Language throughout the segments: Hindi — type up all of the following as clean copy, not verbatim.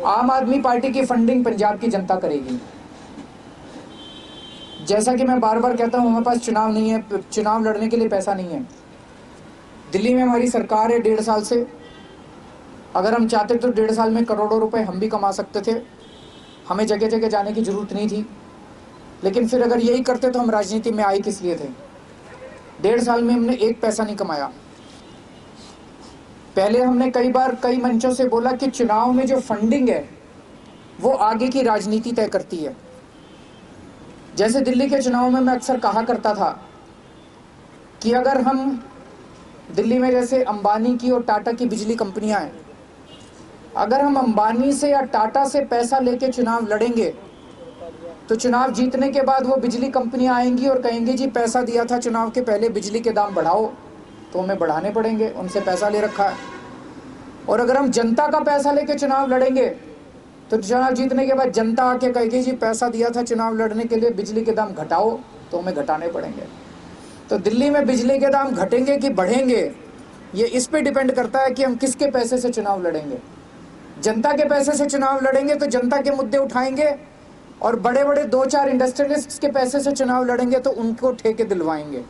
आम आदमी पार्टी की फंडिंग पंजाब की जनता करेगी। जैसा कि मैं बार बार कहता हूं, हमारे पास चुनाव नहीं है, चुनाव लड़ने के लिए पैसा नहीं है। दिल्ली में हमारी सरकार है 1.5 साल से। अगर हम चाहते तो 1.5 साल में करोड़ों रुपए हम भी कमा सकते थे। हमें जगह जगह जाने की जरूरत नहीं थी। लेकिन फिर अगर यही करते तो हम राजनीति में आए किस लिए थे। 1.5 साल में हमने एक पैसा नहीं कमाया। पहले हमने कई बार कई मंचों से बोला कि चुनाव में जो फंडिंग है वो आगे की राजनीति तय करती है। जैसे दिल्ली के चुनाव में मैं अक्सर कहा करता था कि अगर हम दिल्ली में जैसे अंबानी की और टाटा की बिजली कंपनियां हैं, अगर हम अंबानी से या टाटा से पैसा लेके चुनाव लड़ेंगे तो चुनाव जीतने के बाद वो बिजली कंपनियां आएंगी और कहेंगी जी पैसा दिया था चुनाव के पहले, बिजली के दाम बढ़ाओ, तो हमें बढ़ाने पड़ेंगे, उनसे पैसा ले रखा है। और अगर हम जनता का पैसा लेके चुनाव लड़ेंगे तो चुनाव जीतने के बाद जनता आके कहेगी जी पैसा दिया था चुनाव लड़ने के लिए, बिजली के दाम घटाओ, तो हमें घटाने पड़ेंगे। तो दिल्ली में बिजली के दाम घटेंगे कि बढ़ेंगे, ये इस पे डिपेंड करता है कि हम किसके पैसे से चुनाव लड़ेंगे। जनता के पैसे से चुनाव लड़ेंगे तो जनता के मुद्दे उठाएंगे, और बड़े बड़े 2-4 इंडस्ट्रियलिस्ट्स के पैसे से चुनाव लड़ेंगे तो उनको ठेके दिलवाएंगे।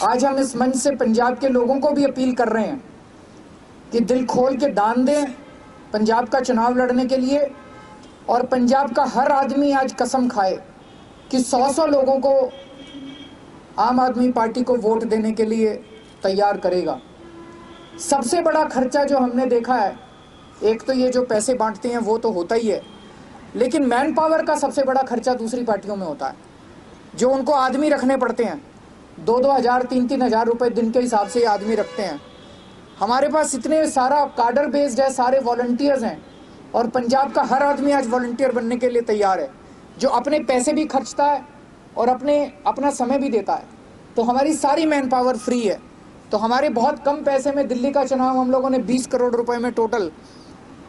आज हम इस मंच से पंजाब के लोगों को भी अपील कर रहे हैं कि दिल खोल के दान दें पंजाब का चुनाव लड़ने के लिए, और पंजाब का हर आदमी आज कसम खाए कि 100-100 लोगों को आम आदमी पार्टी को वोट देने के लिए तैयार करेगा। सबसे बड़ा खर्चा जो हमने देखा है, एक तो ये जो पैसे बांटते हैं वो तो होता ही है, लेकिन मैन पावर का सबसे बड़ा खर्चा दूसरी पार्टियों में होता है। जो उनको आदमी रखने पड़ते हैं, 2-2 हज़ार 3-3 हज़ार रुपये दिन के हिसाब से आदमी रखते हैं। हमारे पास इतने सारा कार्डर बेस्ड है, सारे वॉलंटियर्स हैं, और पंजाब का हर आदमी आज वॉलंटियर बनने के लिए तैयार है, जो अपने पैसे भी खर्चता है और अपना समय भी देता है। तो हमारी सारी मैन पावर फ्री है। तो हमारे बहुत कम पैसे में दिल्ली का चुनाव हम लोगों ने 20 करोड़ रुपए में, टोटल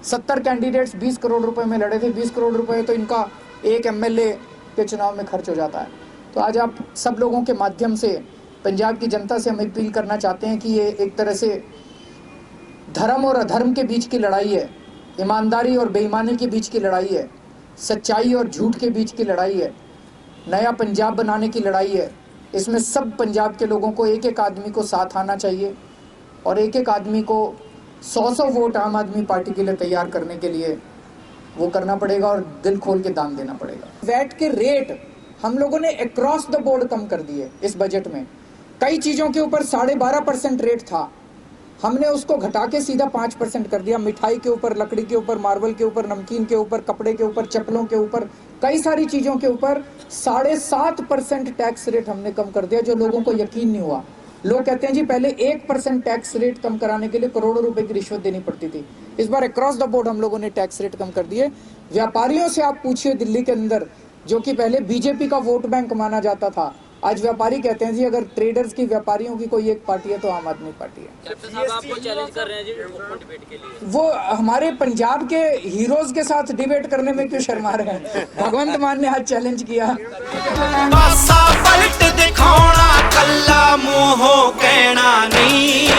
70 कैंडिडेट्स 20 करोड़ रुपए में लड़े थे। 20 करोड़ रुपए तो इनका एक एमएलए के चुनाव में खर्च हो जाता है। तो आज आप सब लोगों के माध्यम से पंजाब की जनता से हम अपील करना चाहते हैं कि ये एक तरह से धर्म और अधर्म के बीच की लड़ाई है, ईमानदारी और बेईमानी के बीच की लड़ाई है, सच्चाई और झूठ के बीच की लड़ाई है, नया पंजाब बनाने की लड़ाई है। इसमें सब पंजाब के लोगों को, एक एक आदमी को साथ आना चाहिए, और एक एक आदमी को 100-100 वोट आम आदमी पार्टी के लिए तैयार करने के लिए वो करना पड़ेगा, और दिल खोल के दान देना पड़ेगा। वैट के रेट हम लोगों ने अक्रॉस द बोर्ड कम कर दिए इस बजट में। कई चीज़ों के ऊपर 12.5% रेट था, हमने उसको घटा के सीधा 5% कर दिया। मिठाई के ऊपर, लकड़ी के ऊपर, मार्बल के ऊपर, नमकीन के ऊपर, कपड़े के ऊपर, चप्पलों के ऊपर, कई सारी चीज़ों के ऊपर 7.5% टैक्स रेट हमने कम कर दिया, जो लोगों को यकीन नहीं हुआ। लोग कहते हैं जी पहले 1% टैक्स रेट कम कराने के लिए करोड़ों रुपए की रिश्वत देनी पड़ती थी। इस बार अक्रॉस द बोर्ड हम लोगों ने टैक्स रेट कम कर दिए। व्यापारियों से आप पूछिए दिल्ली के अंदर, जो कि पहले बीजेपी का वोट बैंक माना जाता था, आज व्यापारी कहते हैं जी अगर ट्रेडर्स की, व्यापारियों की कोई एक पार्टी है तो आम आदमी पार्टी है। कैप्टन साहब आपको चैलेंज कर रहे हैं जी ओपन डिबेट के लिए। वो हमारे पंजाब के हीरोज के साथ डिबेट करने में क्यों शर्मा रहे हैं। भगवंत मान ने आज चैलेंज किया। पासा पलट दिखाना कल्ला मुंहों कहना नहीं।